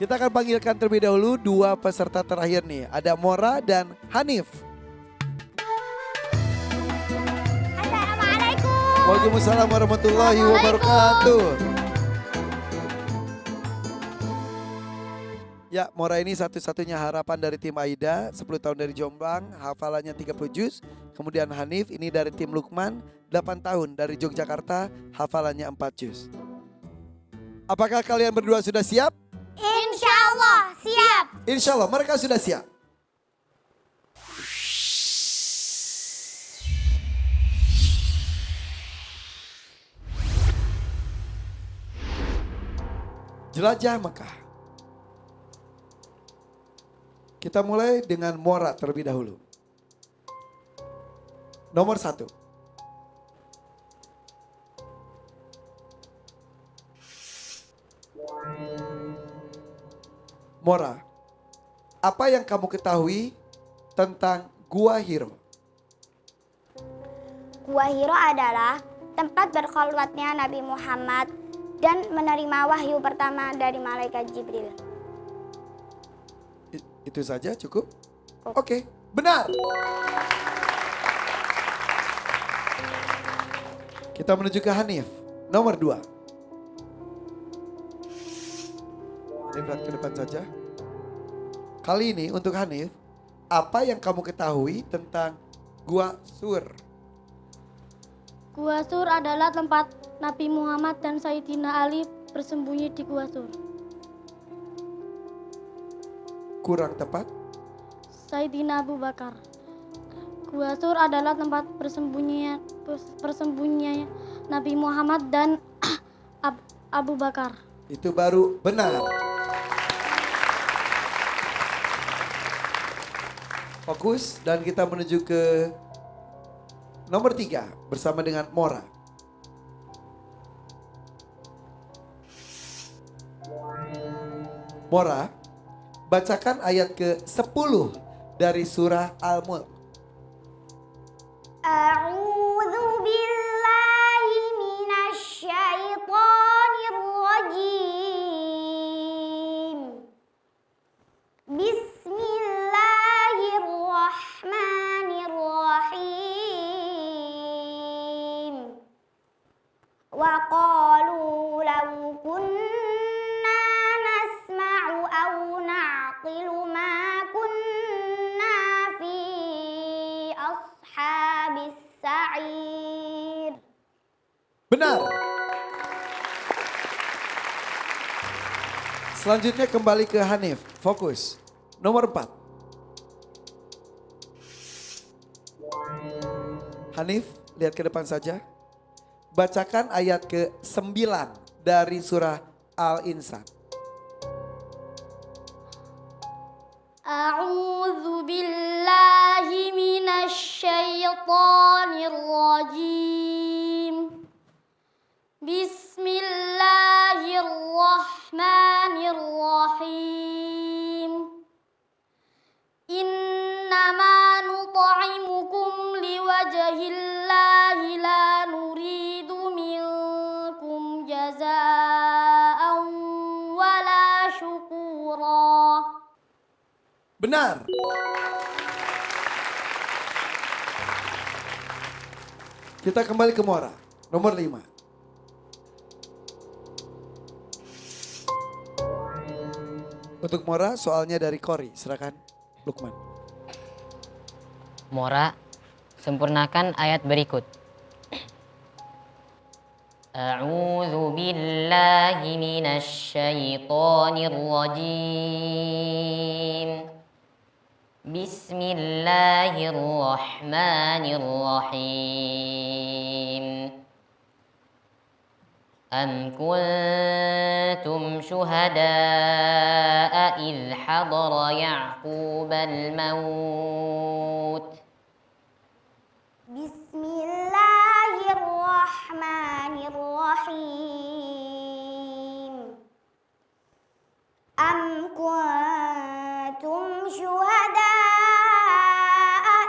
Kita akan panggilkan terlebih dahulu dua peserta terakhir nih. Ada Mora dan Hanif. Assalamualaikum. Waalaikumsalam warahmatullahi wabarakatuh. Ya, Mora ini satu-satunya harapan dari tim Aida, 10 tahun dari Jombang, hafalannya 30 juz. Kemudian Hanif ini dari tim Lukman, 8 tahun dari Yogyakarta, hafalannya 4 juz. Apakah kalian berdua sudah siap? Insya Allah siap. Insya Allah mereka sudah siap. Jelajah Mekah. Kita mulai dengan Mora terlebih dahulu. Nomor 1. Mora, apa yang kamu ketahui tentang Gua Hiro? Gua Hiro adalah tempat berkhulwatnya Nabi Muhammad dan menerima wahyu pertama dari malaikat Jibril. Itu saja cukup? Oke, benar. Kita menuju ke Hanif, nomor 2. Lihat ke depan saja. Kali ini untuk Hanif, apa yang kamu ketahui tentang Gua Sur? Gua Sur adalah tempat Nabi Muhammad dan Sayyidina Ali bersembunyi di Gua Sur. Kurang tepat? Sayyidina Abu Bakar. Gua Sur adalah tempat persembunyian Nabi Muhammad dan Abu Bakar. Itu baru benar. Fokus dan kita menuju ke nomor 3 bersama dengan Mora. Mora, bacakan ayat ke-10 dari surah Al-Mulk. A'udzu billahi minasy syaithanir rajim. Bismillahirrahmanirrahim. Wa qalu law kunna nasma'u aw na'qilu ma kunna fi ashabis sa'ir. Benar. Selanjutnya kembali ke Hanif. Fokus. Nomor 4. Hanif, lihat ke depan saja. Bacakan ayat ke-9 dari surah Al-Insan. A'udzu billahi minasy syaithanir rajim. Bismillahirrahmanirrahim. Innama nut'imukum liwajhillahi la nuridu minkum jazaa'an wala syukura. Benar. Kita kembali ke Mora. Nomor 5. Untuk Mora soalnya dari Kori. Silakan Lukman. Mora, sempurnakan ayat berikut. A'udzu billahi minasy syaithanir rajim. Bismillahirrahmanirrahim. أم كنتم شهداء إذ حضر يعقوب الموت Bismillahirrahmanirrahim. Am kuntum syuhada'a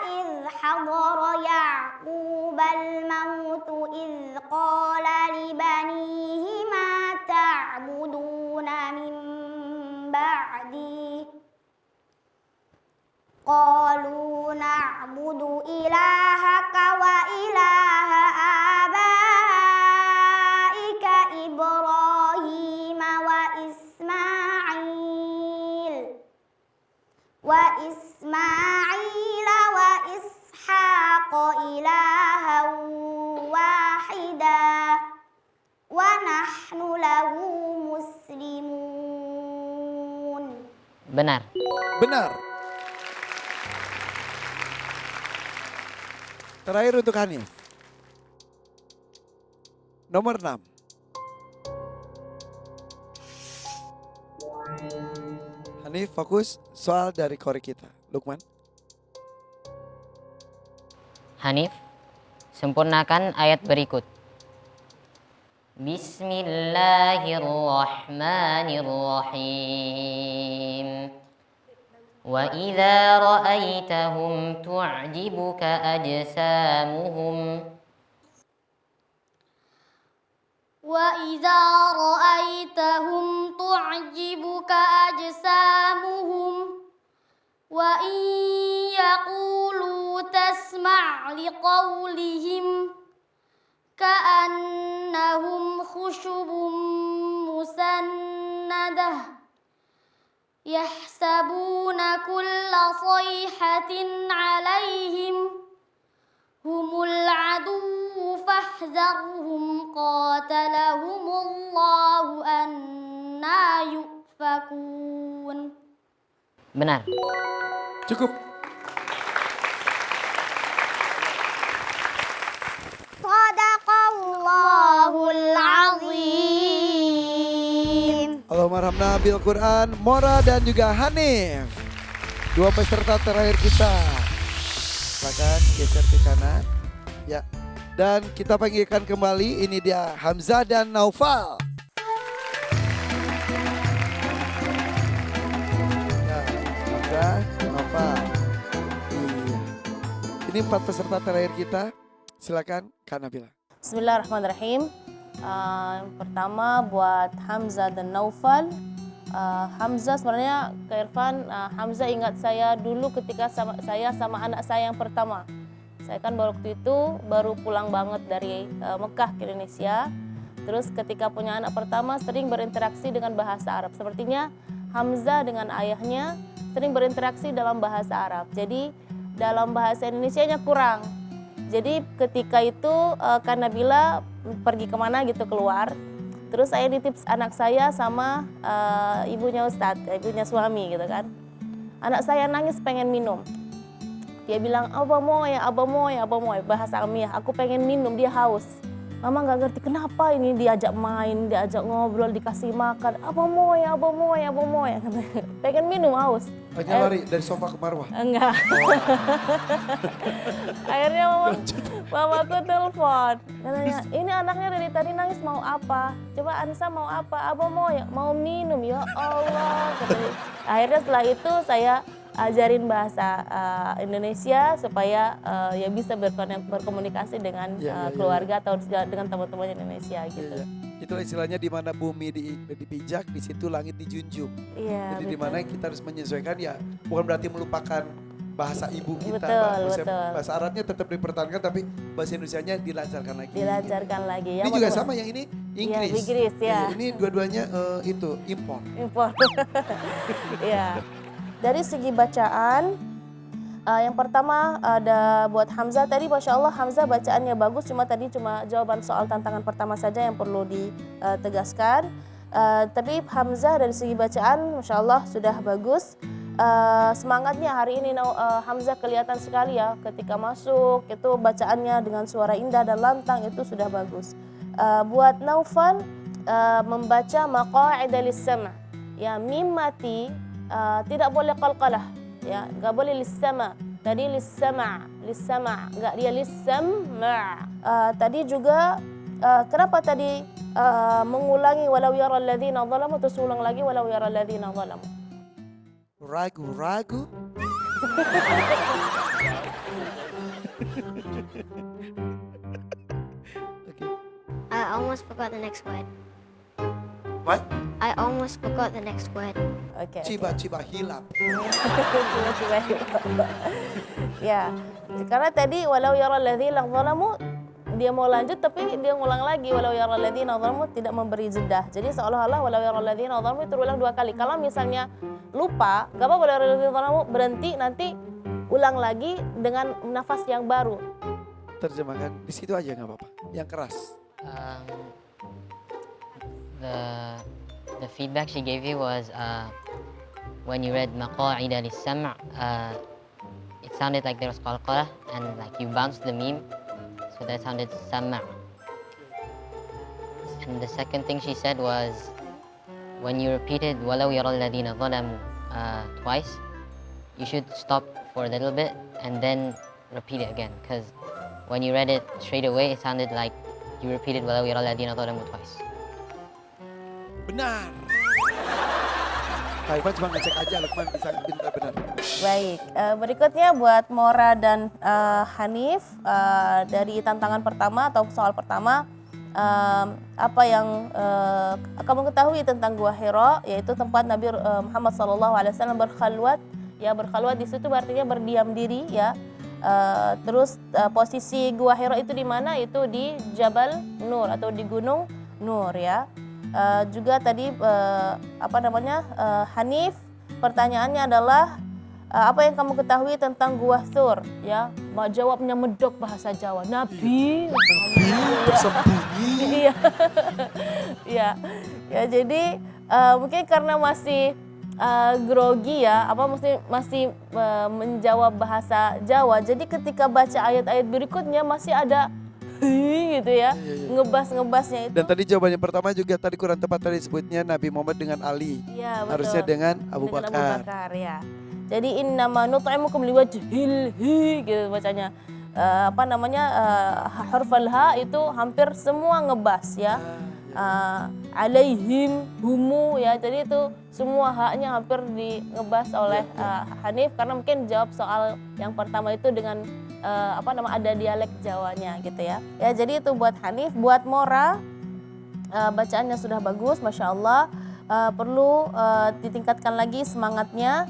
idh hadara Ya'qubal mautu idh qala li banihi ma ta'buduna min ba'di. Qalu na'budu ilahaka wa ilaha abaika Ibrahim wa Ismail wa Ishaq ilahan wahida wa nahnu lahu muslimun. Benar. Benar. Terakhir untuk Hanif. Nomor 6. Hanif fokus soal dari korek kita. Lukman. Hanif, sempurnakan ayat berikut. Bismillahirrahmanirrahim. Wa idza ra'aitahum tu'jibuka ajsamuhum. وإذا رأيتهم تعجبك أجسامهم وإن يقولوا تسمع لقولهم كأنهم خشب مسندة يحسبون كل صيحة عليهم هم العدو فاحذرهم قاتلهم الله أنا يؤفكون. Benar. Cukup. Sadaqallahul azim. Allahumma rahmna bil Quran, Mora dan juga Hanif. Dua peserta terakhir kita. Silakan geser ke kanan. Ya. Dan kita panggilkan kembali, ini dia Hamzah dan Naufal. Ya, Hamzah, Naufal. Iya. Ini 4 peserta terakhir kita. Silakan Kak Nabila. Bismillahirrahmanirrahim. Pertama buat Hamzah dan Naufal. Hamzah sebenarnya Kak Irfan, Hamzah ingat saya dulu ketika saya sama anak saya yang pertama. Saya kan waktu itu baru pulang banget dari Mekah ke Indonesia. Terus ketika punya anak pertama sering berinteraksi dengan bahasa Arab. Sepertinya Hamzah dengan ayahnya sering berinteraksi dalam bahasa Arab. Jadi dalam bahasa Indonesianya kurang. Jadi ketika itu Kak Nabila pergi kemana gitu keluar. Terus saya nitip anak saya sama ibunya Ustadz, ibunya suami gitu kan. Anak saya nangis pengen minum. Dia bilang, abah moy, bahasa Amiyah, aku pengen minum, dia haus. Mama gak ngerti kenapa ini diajak main, diajak ngobrol, dikasih makan. Abah moy. Pengen minum, haus. Hanya lari dari sofa ke marwah? Enggak. Akhirnya mamaku telepon. Katanya, ini anaknya dari tadi nangis mau apa? Coba Ansa mau apa? Abah mau minum, ya Allah. Katanya. Akhirnya setelah itu saya ajarin bahasa Indonesia supaya ya bisa berkomunikasi dengan keluarga atau dengan teman-teman Indonesia gitu. Iya. Itulah istilahnya di mana bumi dipijak, di situ langit dijunjung. Iya, jadi di mana kita harus menyesuaikan, ya bukan berarti melupakan bahasa ibu kita. Betul. Bahasa Arabnya tetap dipertahankan tapi bahasa Indonesianya dilancarkan lagi. Dilancarkan lagi ya. Ini juga sama, yang ini Inggris. Ya, Inggris ya. Ini dua-duanya impor. Iya. Dari segi bacaan, yang pertama ada buat Hamzah tadi, Masya Allah Hamzah bacaannya bagus, cuma jawaban soal tantangan pertama saja yang perlu ditegaskan. Tapi Hamzah dari segi bacaan Masya Allah sudah bagus. Semangatnya hari ini Hamzah kelihatan sekali ya, ketika masuk itu bacaannya dengan suara indah dan lantang itu sudah bagus. Buat Naufal membaca maqa'ida lis-sama', ya mim mati. Tidak boleh qalqalah, ya nggak boleh lis-sama. Tadi lis-sama', nggak dia lis-sama'. Tadi juga kenapa tadi mengulangi walau yara alladzina zalamu, terus ulang lagi walau yara alladzina zalamu. Ragu-ragu. Okay. I almost forgot the next word. What? I almost forgot the next word. Oke. Ciba-ciba hilang. Tiba-tiba. Ya, karena tadi walau yaral ladzina zalamu dia mau lanjut tapi dia ngulang lagi walau yaral ladzina zalamu tidak memberi jeda. Jadi seolah-olah walau yaral ladzina zalamu itu ulang 2 kali. Kalau misalnya lupa, gak apa-apa walau yaral ladzina zalamu berhenti nanti ulang lagi dengan nafas yang baru. Terjemahkan di situ aja nggak apa-apa. Yang keras. Um, the feedback she gave you was when you read maqa'ida lis-sam' it sounded like there was qalqalah and like you bounced the meme, so that sounded sam'. And the second thing she said was when you repeated walau yaral ladina zalamu twice, you should stop for a little bit and then repeat it again, because when you read it straight away it sounded like you repeated walau yaral ladina zalamu twice. Benar. Kak Irfan cuma ngecek aja Lukman bisa benar. Baik, berikutnya buat Mora dan Hanif dari tantangan pertama atau soal pertama, apa yang kamu ketahui tentang Gua Hira, yaitu tempat Nabi Muhammad SAW berkhalwat. Ya, berkhalwat di situ artinya berdiam diri ya. Terus posisi Gua Hira itu di mana? Itu di Jabal Nur atau di Gunung Nur ya. Juga tadi Hanif, pertanyaannya adalah apa yang kamu ketahui tentang Gua Thur ya. Jawabnya medok bahasa Jawa. Nabi Bersembunyi. Iya. Iya. Ya, jadi mungkin karena masih grogi ya, masih menjawab bahasa Jawa. Jadi ketika baca ayat-ayat berikutnya masih ada gitu ya, ngebas-ngebasnya itu. Dan tadi jawabannya pertama juga tadi kurang tepat, tadi sebutnya Nabi Muhammad dengan Ali. Iya, betul. Harusnya dengan Abu Dengan Bakar. Abu Bakar ya. Jadi innama nut'imukum liwajhilhi gitu bacanya. Hurufal ha itu hampir semua ngebas ya. Alaihim humu ya. Jadi itu semua haknya hampir ngebas oleh Hanif karena mungkin jawab soal yang pertama itu dengan ada dialek Jawanya gitu ya. Ya, jadi itu buat Hanif. Buat Mora, bacaannya sudah bagus, Masya Allah. Perlu ditingkatkan lagi semangatnya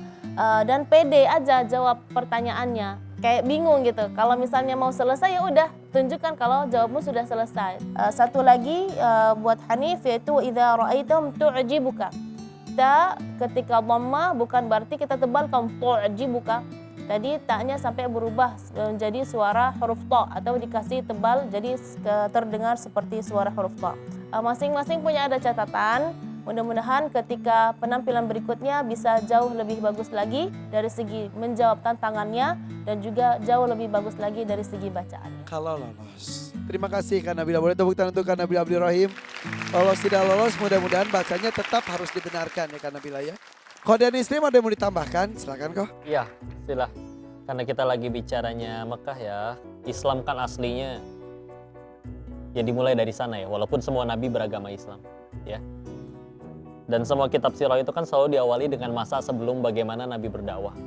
dan pede aja jawab pertanyaannya. Kayak bingung gitu. Kalau misalnya mau selesai ya udah tunjukkan kalau jawabmu sudah selesai. Satu lagi buat Hanif yaitu idza ra'aitahum tu'jibuka. Ta ketika dhamma bukan berarti kita tebalkan tu'jibuka. Tadi taknya sampai berubah menjadi suara huruf ta atau dikasih tebal jadi terdengar seperti suara huruf ta. Masing-masing punya ada catatan. Mudah-mudahan ketika penampilan berikutnya bisa jauh lebih bagus lagi dari segi menjawab tantangannya dan juga jauh lebih bagus lagi dari segi bacaannya. Kalau lolos. Terima kasih Kak Nabila. Boleh tepuk tangan untuk Kak Nabila Abdurrahim. Lolos tidak lolos, mudah-mudahan bacanya tetap harus dibenarkan ya Kak Nabila ya. Kalau dan istri ada yang mau ditambahkan, silakan kok. Iya, istilah. Karena kita lagi bicaranya Mekah ya, Islam kan aslinya ya dimulai dari sana ya, walaupun semua nabi beragama Islam ya. Dan semua kitab sirah itu kan selalu diawali dengan masa sebelum bagaimana nabi berdakwah.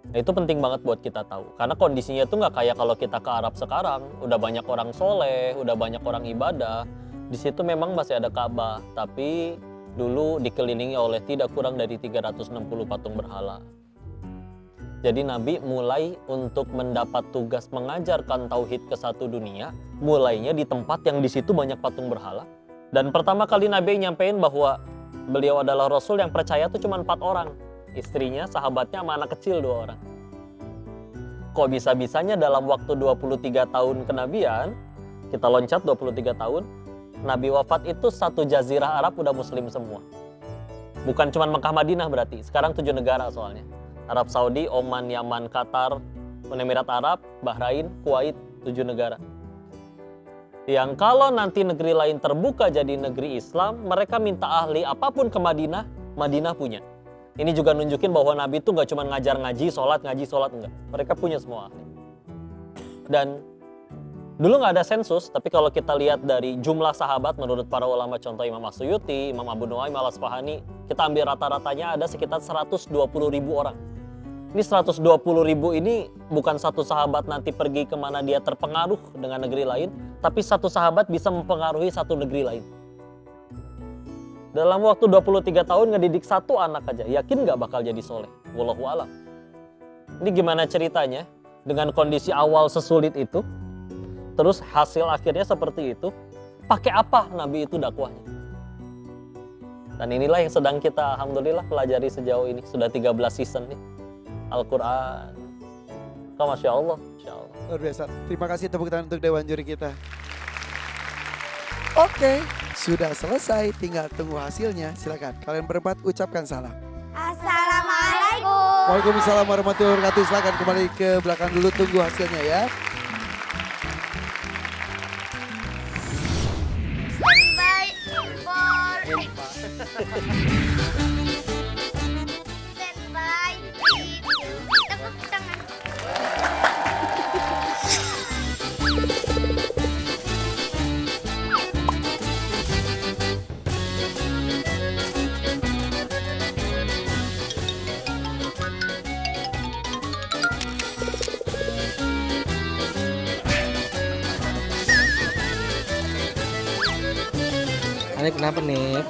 Nah, itu penting banget buat kita tahu, karena kondisinya tuh nggak kayak kalau kita ke Arab sekarang, udah banyak orang soleh, udah banyak orang ibadah. Di situ memang masih ada Ka'bah, tapi dulu dikelilingi oleh tidak kurang dari 360 patung berhala. Jadi Nabi mulai untuk mendapat tugas mengajarkan tauhid ke satu dunia, mulainya di tempat yang di situ banyak patung berhala. Dan pertama kali Nabi nyampein bahwa beliau adalah Rasul yang percaya tuh cuma 4 orang. Istrinya, sahabatnya, sama anak kecil 2 orang. Kok bisa-bisanya dalam waktu 23 tahun kenabian, kita loncat 23 tahun, Nabi wafat itu satu jazirah Arab udah muslim semua. Bukan cuma Mekah Madinah berarti, sekarang 7 negara soalnya. Arab Saudi, Oman, Yaman, Qatar, Uni Emirat Arab, Bahrain, Kuwait, 7 negara. Yang kalau nanti negeri lain terbuka jadi negeri Islam, mereka minta ahli apapun ke Madinah, Madinah punya. Ini juga nunjukin bahwa Nabi itu nggak cuma ngajar ngaji, sholat, enggak. Mereka punya semua ahli. Dan dulu nggak ada sensus, tapi kalau kita lihat dari jumlah sahabat menurut para ulama, contoh Imam As-Suyuti, Imam Abu Nuaim Al-Asfahani, kita ambil rata-ratanya ada sekitar 120.000 orang. Ini 120.000 ini bukan satu sahabat nanti pergi kemana dia terpengaruh dengan negeri lain, tapi satu sahabat bisa mempengaruhi satu negeri lain. Dalam waktu 23 tahun ngedidik satu anak aja, yakin nggak bakal jadi soleh? Wallahu a'lam. Ini gimana ceritanya? Dengan kondisi awal sesulit itu, terus hasil akhirnya seperti itu, pakai apa Nabi itu dakwahnya? Dan inilah yang sedang kita alhamdulillah pelajari sejauh ini. Sudah 13 season nih Al-Quran. Masya Allah, Masya Allah. Luar biasa. Terima kasih tepuk tangan untuk Dewan Juri kita. Oke, sudah selesai. Tinggal tunggu hasilnya. Silakan kalian berempat ucapkan salam. Assalamualaikum. Waalaikumsalam warahmatullahi wabarakatuh. Silakan kembali ke belakang dulu, tunggu hasilnya ya. Standby for standby. Tepuk tangan. Hanif kenapa nih?